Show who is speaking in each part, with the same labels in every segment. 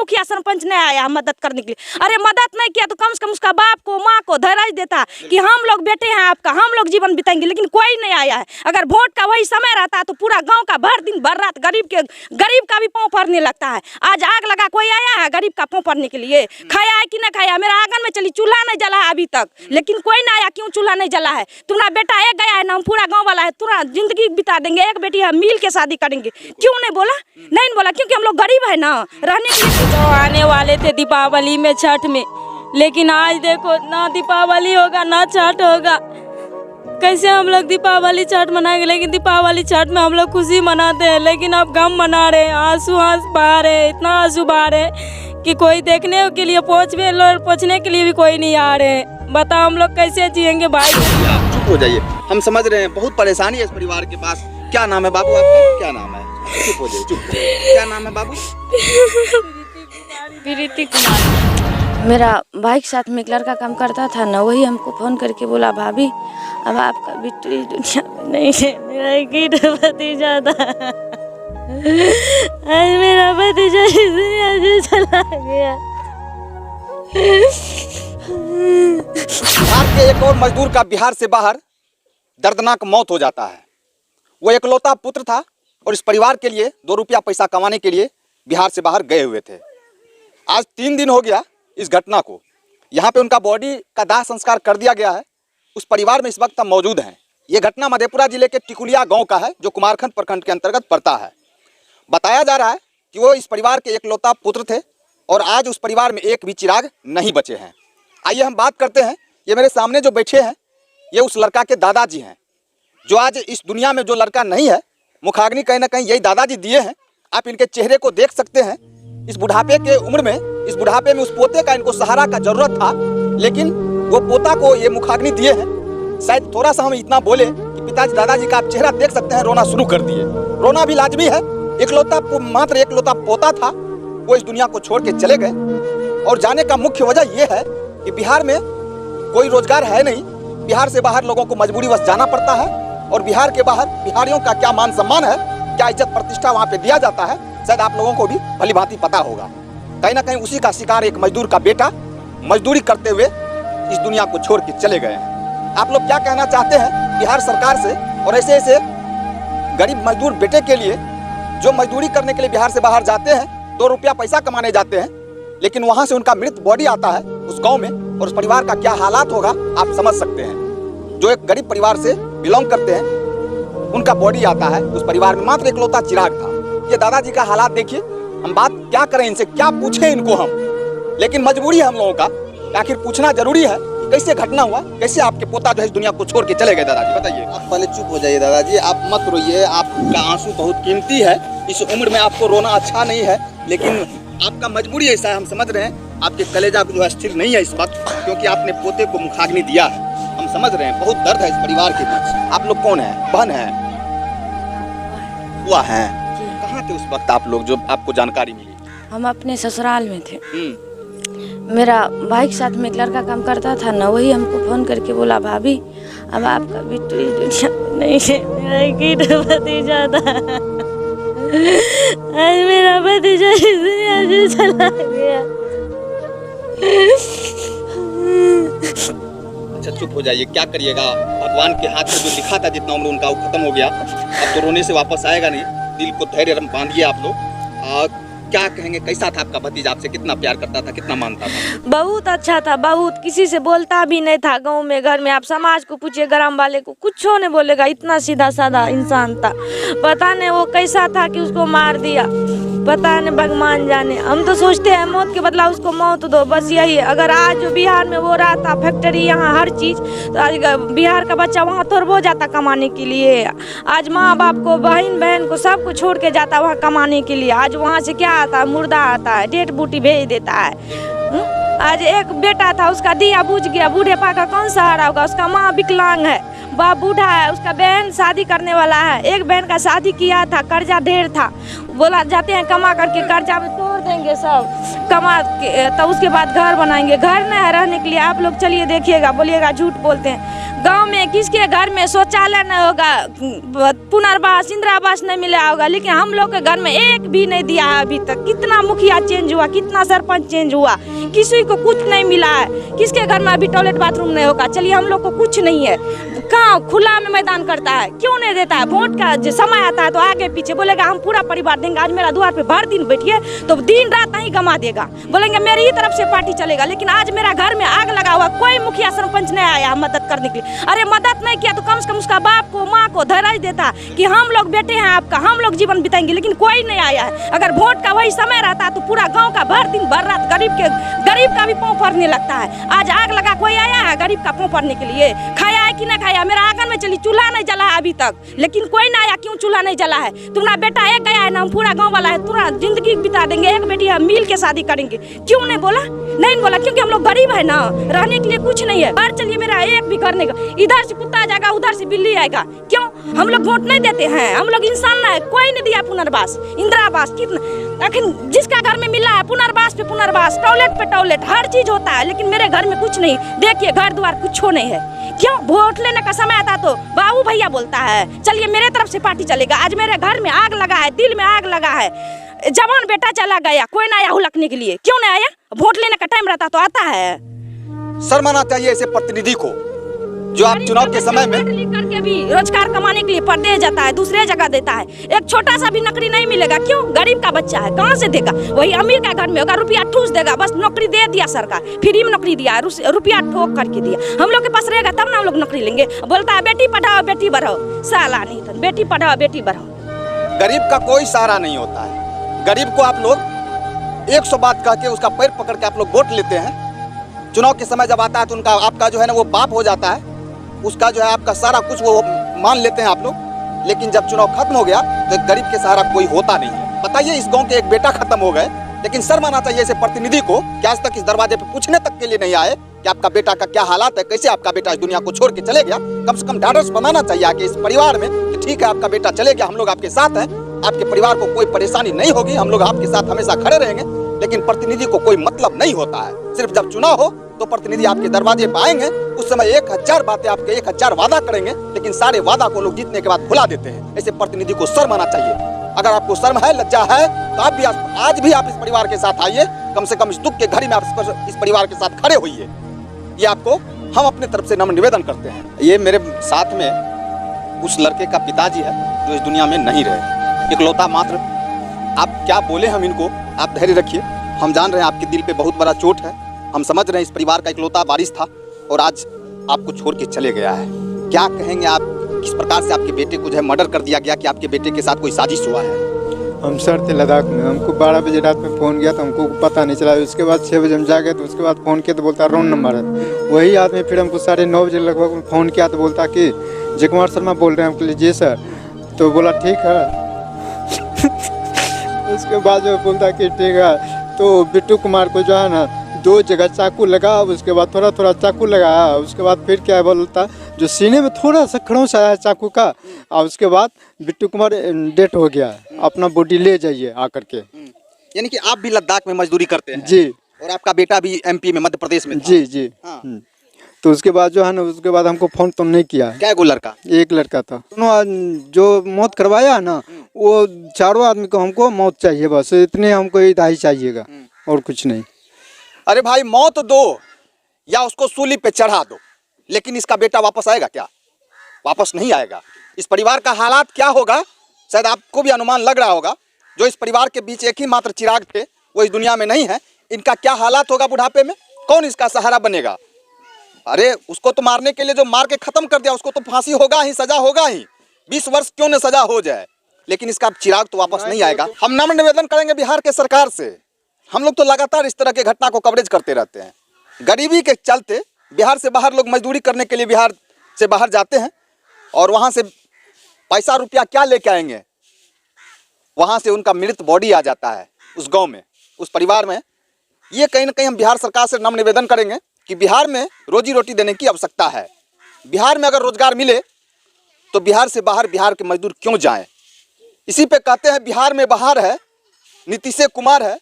Speaker 1: मुखिया सरपंच नहीं आया मदद करने के लिए। अरे मदद नहीं किया तो कम से कम उसका बाप को माँ को धैर्य देता कि हम लोग बेटे हैं आपका, हम लोग जीवन बिताएंगे, लेकिन कोई नहीं आया है। अगर वोट का वही समय रहता तो पूरा गाँव का भर दिन भर रात गरीब का भी पाँव पड़ने लगता है। आज आग लगा, कोई आया है गरीब का पाँव पड़ने के लिए? खाया है कि नहीं खाया? मेरा आंगन में चली, चूल्हा नहीं जला है अभी तक, लेकिन कोई ना आया। क्यों चूल्हा नहीं जला है? तुम्हारा बेटा एक गया है ना, हम पूरा गांव वाला है, पूरा जिंदगी बिता देंगे, एक बेटी है मिल के शादी करेंगे। क्यों नहीं बोला? नहीं बोला क्योंकि हम लोग गरीब है ना रहने के लिए।
Speaker 2: तो आने वाले थे दीपावली में, छठ में, लेकिन आज देखो ना दीपावली होगा ना छठ होगा। कैसे हम लोग दीपावली छठ मनाएंगे? लेकिन दीपावली छठ में हम लोग खुशी मनाते हैं, लेकिन अब गम मना रहे हैं, आंसू बहा रहे हैं, इतना आंसू बहा रहे हैं कि कोई देखने के लिए पहुँचने के लिए भी कोई नहीं आ रहे हैं। बताओ हम लोग कैसे जिएंगे भाई?
Speaker 3: चुप हो जाइए, हम समझ रहे हैं, बहुत परेशानी है इस परिवार के पास। क्या नाम है बाबू आपका? क्या नाम है? चुप हो जाइए, चुप। क्या नाम है बाबू?
Speaker 2: प्रीति कुमार।
Speaker 4: मेरा भाई के साथ में एक लड़का काम करता था ना, वही हमको फ़ोन करके बोला भाभी अब आपका बेटी दुनिया में नहीं है, मेरा एक भतीजा था, आज मेरा भतीजा इस दुनिया से चला गया।
Speaker 3: बिहार के एक और मजदूर का बिहार से बाहर दर्दनाक मौत हो जाता है। वो एकलौता पुत्र था और इस परिवार के लिए 2 रुपया पैसा कमाने के लिए बिहार से बाहर गए हुए थे। आज 3 दिन हो गया इस घटना को। यहाँ पे उनका बॉडी का दाह संस्कार कर दिया गया है। उस परिवार में इस वक्त हम मौजूद हैं। ये घटना मधेपुरा जिले के टिकुलिया गांव का है, जो कुमारखंड प्रखंड के अंतर्गत पड़ता है। बताया जा रहा है कि वो इस परिवार के एकलौता पुत्र थे और आज उस परिवार में एक भी चिराग नहीं बचे हैं। आइए हम बात करते हैं। ये मेरे सामने जो बैठे हैं ये उस लड़का के दादाजी हैं, जो आज इस दुनिया में जो लड़का नहीं है, मुखाग्नि कहीं ना कहीं यही दादाजी दिए हैं। आप इनके चेहरे को देख सकते हैं। इस बुढ़ापे के उम्र में, इस बुढ़ापे में उस पोते का इनको सहारा का जरूरत था, लेकिन वो पोता को ये मुखाग्नि दिए हैं। शायद थोड़ा सा हम इतना बोले कि पिताजी दादाजी का आप चेहरा देख सकते हैं, रोना शुरू कर दिए। रोना भी लाजमी है। मात्र एकलौता पोता था, वो इस दुनिया को छोड़ के चले गए। और जाने का मुख्य वजह यह है कि बिहार में कोई रोजगार है नहीं। बिहार से बाहर लोगों को मजबूरीवश जाना पड़ता है और बिहार के बाहर बिहारियों का क्या मान सम्मान है, क्या इज्जत प्रतिष्ठा वहाँ पे दिया जाता है, शायद आप लोगों को भी भली भांति पता होगा। कहीं ना कहीं उसी का शिकार एक मजदूर का बेटा मजदूरी करते हुए इस दुनिया को छोड़ के चले गए हैं। आप लोग क्या कहना चाहते हैं बिहार सरकार से और ऐसे ऐसे गरीब मजदूर बेटे के लिए जो मजदूरी करने के लिए बिहार से बाहर जाते हैं, 2 रुपया पैसा कमाने जाते हैं, लेकिन वहाँ से उनका मृत बॉडी आता है उस गाँव में, और उस परिवार का क्या हालात होगा आप समझ सकते हैं। जो एक गरीब परिवार से बिलोंग करते हैं, उनका बॉडी आता है उस परिवार में, मात्र एकलौता चिराग था। ये दादाजी का हालात देखिए। हम बात क्या करें इनसे, क्या पूछें इनको हम, लेकिन मजबूरी है हम लोगों का, आखिर पूछना जरूरी है कि कैसे घटना हुआ, कैसे आपके पोता जो है इस दुनिया को छोड़ के चले गए। दादाजी बताइए। आप पहले चुप हो जाइए दादाजी, आप मत रोइए, आपका आंसू बहुत कीमती है। इस उम्र में आपको रोना अच्छा नहीं है, लेकिन आपका मजबूरी ऐसा है, हम समझ रहे हैं। आपके कलेजा जो है स्थिर नहीं है इस वक्त, क्योंकि आपने पोते को मुखाग्नि दिया है। हम समझ रहे हैं, बहुत दर्द है इस परिवार के बीच। आप लोग कौन है? बहन है? बुआ है? कहाँ थे उस वक्त आप लोग जो आपको जानकारी मिली?
Speaker 4: हम अपने ससुराल में थे। मेरा भाई के साथ में एक लड़का काम करता था ना, वही हमको फ़ोन करके बोला भाभी अब आपका बेटी दुनिया में नहीं है, मेरा एक भतीजा था, आज मेरा भतीजा इस दुनिया से चला गया।
Speaker 3: अच्छा चुप हो जाइए, क्या करिएगा, भगवान के हाथ में जो लिखा था जितना उम्र उनका वो खत्म हो गया। अब तो रोने से वापस आएगा नहीं। दिल को धैर्य बांधिए आप लोग। क्या कहेंगे, कैसा था आपका भतीजा? आपसे कितना प्यार करता था, कितना मानता था?
Speaker 1: बहुत अच्छा था, बहुत। किसी से बोलता भी नहीं था गांव में, घर में। आप समाज को पूछिए, ग्राम वाले को, कुछ नहीं बोलेगा। इतना सीधा साधा इंसान था। पता नहीं वो कैसा था कि उसको मार दिया, पता नहीं भगवान जाने। हम तो सोचते हैं मौत के बदला उसको मौत दो, बस यही है। अगर आज जो बिहार में वो रहा था, फैक्ट्री यहाँ हर चीज़, तो आज बिहार का बच्चा वहाँ थोड़ा हो जाता कमाने के लिए। आज माँ बाप को, बहन को, सबको छोड़ के जाता वहाँ कमाने के लिए। आज वहाँ से क्या आता है? मुर्दा आता है, डेड बूटी भेज देता है। आज एक बेटा था, उसका दिया बुझ गया, बूढ़े पा का कौन सहारा होगा? उसका माँ विकलांग है, बाप बूढ़ा है, उसका बहन शादी करने वाला है। एक बहन का शादी किया था, कर्जा ढेर था, बोला जाते हैं कमा करके कर्जा में तोड़ देंगे सब कमा के, तो उसके बाद घर बनाएंगे। घर न है रहने के लिए। आप लोग चलिए देखिएगा, बोलिएगा झूठ बोलते हैं। गांव में किसके घर में शौचालय न होगा, पुनर्वास इंदिरा आवास नहीं मिला होगा, लेकिन हम लोग के घर में एक भी नहीं दिया है अभी तक। कितना मुखिया चेंज हुआ, कितना सरपंच चेंज हुआ, किसी को कुछ नहीं मिला है। किसके घर में अभी टॉयलेट बाथरूम नहीं होगा? चलिए हम लोग को कुछ नहीं है। कहाँ खुला में मैदान करता है, क्यों नहीं देता है? वोट का जो समय आता है तो आगे पीछे बोलेगा हम पूरा परिवार देंगे। आज मेरा द्वार पे भर दिन बैठिए तो दिन रात नहीं गमा देगा, बोलेंगे मेरी ही तरफ से पार्टी चलेगा। लेकिन आज मेरा घर में आग लगा हुआ, कोई मुखिया सरपंच नहीं आया मदद करने के लिए। अरे मदद नहीं किया तो कम से कम उसका बाप को माँ को धैर्य देता कि हम लोग बेटे हैं आपका, हम लोग जीवन बिताएंगे। लेकिन कोई नहीं आया है। अगर वोट का वही समय रहता तो पूरा गाँव का भर दिन भर रात गरीब का भी पाँव फरने लगता है। आज आग लगा, कोई आया है गरीब का पाँव फरने के लिए? खाया है कि नहीं खाया? मेरा आंगन में चली, चूल्हा नहीं जला है अभी तक, लेकिन कोई ना आया। क्यों चूल्हा नहीं जला है? तुम्हारा बेटा एक गया है ना, हम पूरा गांव वाला है पूरा जिंदगी बिता देंगे, एक बेटी हम मिल के शादी करेंगे। क्यों नहीं बोला? नहीं बोला क्योंकि हम लोग गरीब है ना, रहने के लिए कुछ नहीं है। बाहर चलिए, मेरा एक भी करने का, इधर से कुत्ता जाएगा उधर से बिल्ली आएगा। क्यों? हम लोग वोट नहीं देते हैं, हम लोग इंसान ना है। कोई नहीं दिया पुनर्वास इंदिरा आवास, कितना लेकिन जिसका घर में मिला है पुनर्वास पे पुनर्वास, टॉयलेट पे टॉयलेट, हर चीज होता है। लेकिन मेरे घर में कुछ नहीं। देखिए घर द्वार कुछ नहीं है। क्यों? वोट लेने का समय आता तो बाबू भैया बोलता है चलिए मेरे तरफ से पार्टी चलेगा। आज मेरे घर में आग लगा है, दिल में आग लगा है। जवान बेटा चला गया, कोई ना आया हुलकने के लिए। क्यों नहीं आया? वोट लेने का टाइम रहता तो आता है।
Speaker 3: शर्माना चाहिए ऐसे प्रतिनिधि को जो आप चुनाव के समय में
Speaker 1: करके भी रोजगार कमाने के लिए परदेश जाता है, दूसरे जगह देता है। एक छोटा सा भी नौकरी नहीं मिलेगा। क्यों? गरीब का बच्चा है, कहाँ से देगा? वही अमीर का घर में होगा, रुपया ठूस देगा। बस नौकरी दे दिया सरकार, फ्री में नौकरी दिया, रुपया ठोक करके दिया। हम लोग के पास रहेगा तब ना हम लोग नौकरी लेंगे। बोलता है बेटी पढ़ाओ बेटी बढ़ाओ, साला नहीं था। बेटी पढ़ाओ बेटी बढ़ाओ।
Speaker 3: गरीब का कोई सहारा नहीं होता है। गरीब को आप लोग 100 बात कह के उसका पैर पकड़ के आप लोग वोट लेते हैं। चुनाव के समय जब आता है तो उनका आपका जो है ना वो बाप हो जाता है, उसका जो है आपका सारा कुछ वो मान लेते हैं आप लोग। लेकिन जब चुनाव खत्म हो गया तो एक गरीब के सहारा कोई होता नहीं है। बताइए, इस गांव के एक बेटा खत्म हो गए, लेकिन शर्म आना चाहिए ऐसे प्रतिनिधि को कि आज तक इस दरवाजे पे पूछने तक के लिए नहीं आए कि आपका बेटा का क्या हालात है, कैसे आपका बेटा इस दुनिया को छोड़ के चले गया। कम से कम ढाढ़स बनाना चाहिए आके इस परिवार में कि ठीक है आपका बेटा चले गया, हम लोग आपके साथ हैं, आपके परिवार को कोई परेशानी नहीं होगी, हम लोग आपके साथ हमेशा खड़े रहेंगे। लेकिन प्रतिनिधि को कोई मतलब नहीं होता है। सिर्फ जब चुनाव हो तो प्रतिनिधि आपके दरवाजे पे आएंगे, उस समय 1000 बातें आपके 1000 वादा करेंगे, लेकिन सारे वादा को लोग जीतने के बाद भुला देते हैं। ऐसे प्रतिनिधि को शर्म आना चाहिए। अगर आपको शर्म है, लज्जा है, तो आप भी आज भी आप इस परिवार के साथ आइए। कम से कम इस दुख के घड़ी में आप इस परिवार के साथ खड़े होइए। ये आपको हम अपने तरफ से नम्र निवेदन करते हैं। ये मेरे साथ में उस लड़के का पिताजी है जो इस दुनिया में नहीं रहे, इकलौता मात्र। आप क्या बोले हम इनको, आप धैर्य रखिए। हम जान रहे हैं आपके दिल पे बहुत बड़ा चोट है, हम समझ रहे हैं। इस परिवार का इकलौता वारिस था और आज आपको छोड़ के चले गया है। क्या कहेंगे आप, किस प्रकार से आपके बेटे को जो है मर्डर कर दिया गया, कि आपके बेटे के साथ कोई साजिश हुआ है?
Speaker 5: हम सर थे लद्दाख में, हमको 12 बजे रात में फ़ोन किया तो हमको पता नहीं चला। उसके बाद 6 बजे हम जागे तो उसके बाद फ़ोन किया तो बोलता रॉन्ग नंबर है। वही आदमी फिर हमको 9:30 बजे लगभग फ़ोन किया तो बोलता कि जय कुमार शर्मा बोल रहे हैं। हमको जी सर, तो बोला ठीक है। उसके बाद जो बोलता कि ठीक है, तो बिट्टू कुमार को जो है ना 2 जगह चाकू लगा, उसके बाद थोड़ा थोड़ा चाकू लगाया, उसके बाद फिर क्या बोलता जो सीने में थोड़ा सा खरोंच आया चाकू का, और उसके बाद बिट्टू कुमार डेथ हो गया, अपना बॉडी ले जाइए आकर के।
Speaker 3: यानी कि आप भी लद्दाख में मजदूरी करते हैं?
Speaker 5: जी।
Speaker 3: और आपका बेटा भी MP में, मध्य प्रदेश में था?
Speaker 5: जी जी।
Speaker 3: हाँ।
Speaker 5: तो उसके बाद जो है ना, उसके बाद हमको फ़ोन तो नहीं किया।
Speaker 3: क्या गो लड़का?
Speaker 5: एक लड़का था। जो मौत करवाया ना, वो चारों आदमी को हमको मौत चाहिए, बस इतने हमको ही चाहिएगा और कुछ नहीं।
Speaker 3: अरे भाई, मौत दो या उसको सूली पे चढ़ा दो, लेकिन इसका बेटा वापस आएगा क्या? वापस नहीं आएगा। इस परिवार का हालात क्या होगा शायद आपको भी अनुमान लग रहा होगा। जो इस परिवार के बीच एक ही मात्र चिराग थे, वो इस दुनिया में नहीं है। इनका क्या हालात होगा बुढ़ापे में? कौन इसका सहारा बनेगा? अरे उसको तो मारने के लिए जो मार के खत्म कर दिया, उसको तो फांसी होगा ही, सजा होगा ही। 20 वर्ष क्यों न सजा हो जाए, लेकिन इसका चिराग तो वापस नहीं आएगा। हम नम्र निवेदन करेंगे बिहार के सरकार से। हम लोग तो लगातार इस तरह के घटना को कवरेज करते रहते हैं। गरीबी के चलते बिहार से बाहर लोग मजदूरी करने के लिए बिहार से बाहर जाते हैं और वहाँ से पैसा रुपया क्या लेके आएंगे, वहाँ से उनका मृत बॉडी आ जाता है उस गांव में, उस परिवार में। ये कहीं ना कहीं हम बिहार सरकार से नम्र निवेदन करेंगे कि बिहार में रोजी रोटी देने की आवश्यकता है। बिहार में अगर रोजगार मिले तो बिहार से बाहर बिहार के मजदूर क्यों जाएं? इसी पे कहते हैं बिहार में बाहर है, नीतीश कुमार है,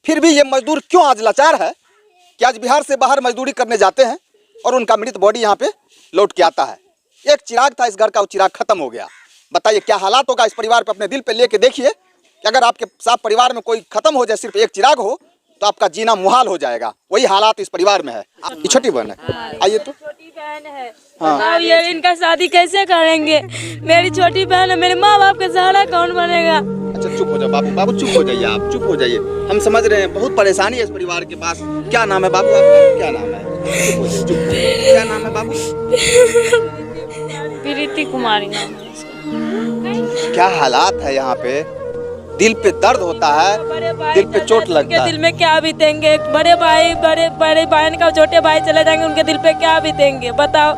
Speaker 3: फिर भी ये मजदूर क्यों आज लाचार है कि आज बिहार से बाहर मजदूरी करने जाते हैं और उनका मृत बॉडी यहाँ पे लौट के आता है। एक चिराग था इस घर का, वो चिराग खत्म हो गया। बताइए क्या हालात होगा इस परिवार पे, अपने दिल पे लेके देखिए कि अगर आपके साथ परिवार में कोई खत्म हो जाए, सिर्फ एक चिराग हो, तो आपका जीना मुहाल हो जाएगा। वही हालात इस परिवार में है। ये छोटी बहन है, आइए तो।
Speaker 2: छोटी बहन है, हाँ। ये इनका शादी कैसे करेंगे? मेरी छोटी बहन है, मेरे माँ बाप का सहारा कौन बनेगा?
Speaker 3: अच्छा चुप हो जाओ बाबू, बाबू चुप हो जाइए, आप चुप हो जाइए। हम समझ रहे हैं बहुत परेशानी है इस परिवार के पास। क्या नाम है बाबू आपका, क्या नाम है? चुप हो जाइए, चुप। क्या नाम है बाबू?
Speaker 2: प्रीति कुमारी नाम है इसका।
Speaker 3: क्या हालात है यहाँ पे, दिल पे दर्द होता है, दिल पे चोट लगता है।
Speaker 2: दिल में क्या बीतेंगे? बड़े भाई, बड़े बहन का छोटे भाई चले जाएंगे, उनके दिल पे क्या बीतेंगे बताओ।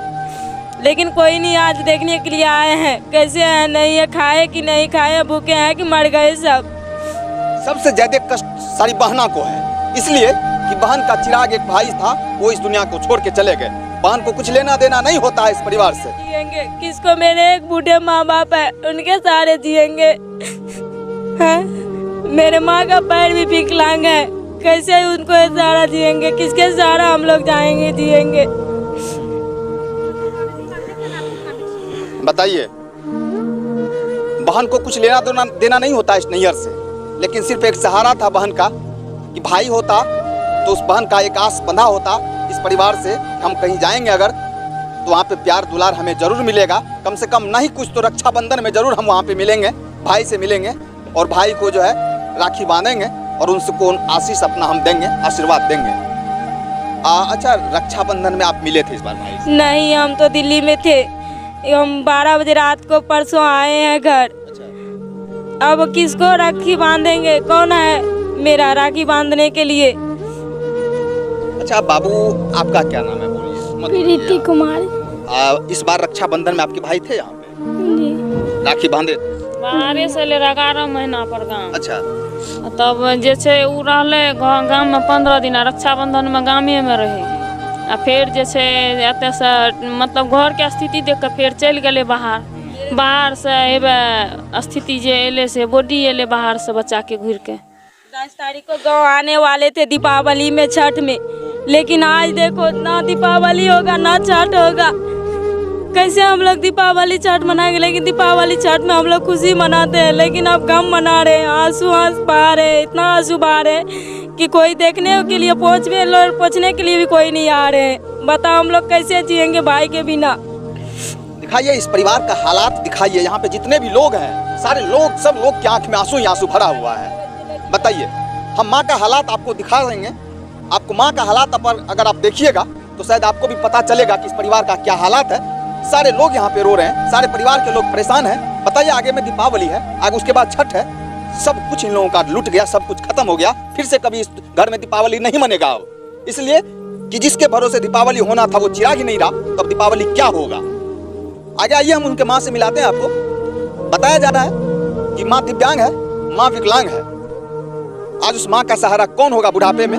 Speaker 2: लेकिन कोई नहीं, आज देखने के लिए आए हैं कैसे हैं, नहीं है, खाए कि नहीं खाए, भूखे हैं कि मर गए सब।
Speaker 3: सबसे ज्यादा कष्ट सारी बहना को है, इसलिए कि बहन का चिराग एक भाई था, वो इस दुनिया को छोड़ के चले गए। बहन को कुछ लेना देना नहीं होता है इस परिवार से।
Speaker 2: जिएंगे किसको? मेरे एक बूढ़े माँ बाप है, उनके सहारे जिएंगे। हाँ? मेरे माँ का पैर भी विकलांग है, कैसे उनको सहारा जिएंगे? किसके सहारा हम लोग जाएंगे, जिएंगे?
Speaker 3: बताइए, बहन को कुछ लेना देना नहीं होता इस नैयर से, लेकिन सिर्फ एक सहारा था बहन का कि भाई होता तो उस बहन का एक आस बंधा होता इस परिवार से। हम कहीं जाएंगे अगर तो वहाँ पे प्यार दुलार हमें जरूर मिलेगा, कम से कम नहीं कुछ तो रक्षाबंधन में जरूर हम वहाँ पे मिलेंगे, भाई से मिलेंगे और भाई को जो है राखी बांधेंगे और उनको आशीष अपना हम देंगे, आशीर्वाद देंगे। अच्छा, रक्षाबंधन में आप मिले थे इस बार भाई से?
Speaker 2: नहीं, हम तो दिल्ली में थे। हम 12 बजे रात को परसों आए हैं घर। अब किसको राखी बांधेंगे? कौन है मेरा राखी बांधने के लिए?
Speaker 3: अच्छा बाबू, आपका क्या नाम है बोलिए?
Speaker 6: प्रीति कुमारी।
Speaker 3: इस बार रक्षाबंधन में आपके भाई थे यहाँ पे, राखी बांधे?
Speaker 2: बाहरे से ले 11 महीना पर गाँव।
Speaker 3: अच्छा,
Speaker 2: तब जैसे उ रहले गाँव में 15 दिन, रक्षाबंधन में गामे में रहे। आ फिर जैसे एते से मतलब घर के स्थिति देख के फिर चल गए बाहर से एबे स्थिति जे एले से बॉडी एले बाहर से बच्चा के घूर के। 10 तारीख को गाँव आने वाले थे दीपावली में, छठ में, लेकिन आज देखो ना दीपावली होगा ना छठ होगा। कैसे हम लोग दीपावली छठ मनाएंगे? लेकिन दीपावली छठ में हम लोग खुशी मनाते हैं, लेकिन अब गम मना रहे हैं, आंसू बहा रहे हैं, इतना आंसू बहा रहे हैं कि कोई देखने के लिए पहुँचने के लिए भी कोई नहीं आ रहे हैं। बताओ हम लोग कैसे जिएंगे भाई के बिना?
Speaker 3: दिखाइए इस परिवार का हालात, दिखाइए। यहाँ पे जितने भी लोग हैं, सारे लोग, सब लोग की आंख में आंसू ही आंसू भरा हुआ है। बताइए, हम माँ का हालात आपको दिखा देंगे। आपको माँ का हालात पर अगर आप देखिएगा तो शायद आपको भी पता चलेगा कि इस परिवार का क्या हालात है। सारे लोग यहाँ पे रो रहे हैं, सारे परिवार के लोग परेशान हैं। बताइए, आगे में दीपावली है, आगे उसके बाद छठ है, सब कुछ इन लोगों का लूट गया, सब कुछ खत्म हो गया। फिर से कभी इस घर में दीपावली नहीं मनेगा, इसलिए कि जिसके भरोसे दीपावली होना था वो चिराग ही नहीं रहा, तब दीपावली क्या होगा? आगे आइए, हम उनके माँ से मिलाते हैं। आपको बताया जा रहा है कि माँ दिव्यांग है, माँ विकलांग है। आज उस माँ का सहारा कौन होगा बुढ़ापे में?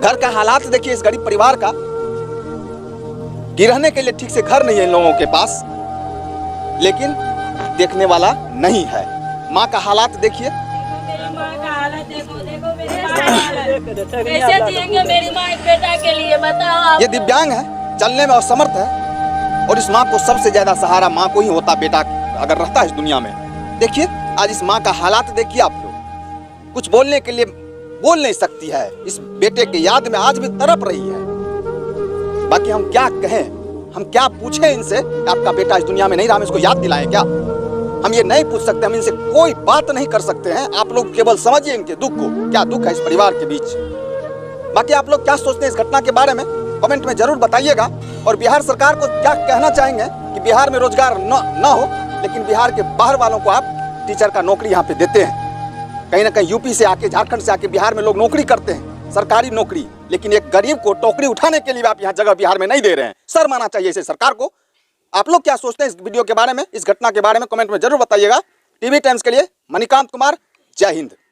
Speaker 3: घर का हालात देखिए इस गरीब परिवार का, गिरने के लिए ठीक से घर नहीं है इन लोगों के पास, लेकिन देखने वाला नहीं है। माँ का हालात देखिए,
Speaker 2: कैसे जिएंगे मेरी माँ एक बेटा के लिए, बताओ।
Speaker 3: ये दिव्यांग है, चलने में असमर्थ है, और इस माँ को सबसे ज्यादा सहारा माँ को ही होता बेटा अगर रहता है इस दुनिया में। देखिए आज इस माँ का हालात देखिए आप लोग, कुछ बोलने के लिए बोल नहीं सकती है, इस बेटे के याद में आज भी तड़प रही है। बाकी हम क्या कहें, हम क्या पूछें इनसे कि आपका बेटा इस दुनिया में नहीं रहा, हम इसको याद दिलाएं क्या? हम ये नहीं पूछ सकते, हम इनसे कोई बात नहीं कर सकते हैं। आप लोग केवल समझिए इनके दुख को, क्या दुख है इस परिवार के बीच। बाकी आप लोग क्या सोचते हैं इस घटना के बारे में, कमेंट में जरूर बताइएगा। और बिहार सरकार को क्या कहना चाहेंगे कि बिहार में रोजगार न हो, लेकिन बिहार के बाहर वालों को आप टीचर का नौकरी यहाँ पे देते हैं। कहीं ना कहीं यूपी से आके, झारखंड से आके बिहार में लोग नौकरी करते हैं, सरकारी नौकरी, लेकिन एक गरीब को टोकरी उठाने के लिए आप यहाँ जगह बिहार में नहीं दे रहे हैं। शर्म आना चाहिए इसे सरकार को। आप लोग क्या सोचते हैं इस वीडियो के बारे में, इस घटना के बारे में कमेंट में जरूर बताइएगा। टीवी टाइम्स के लिए मणिकांत कुमार, जय हिंद।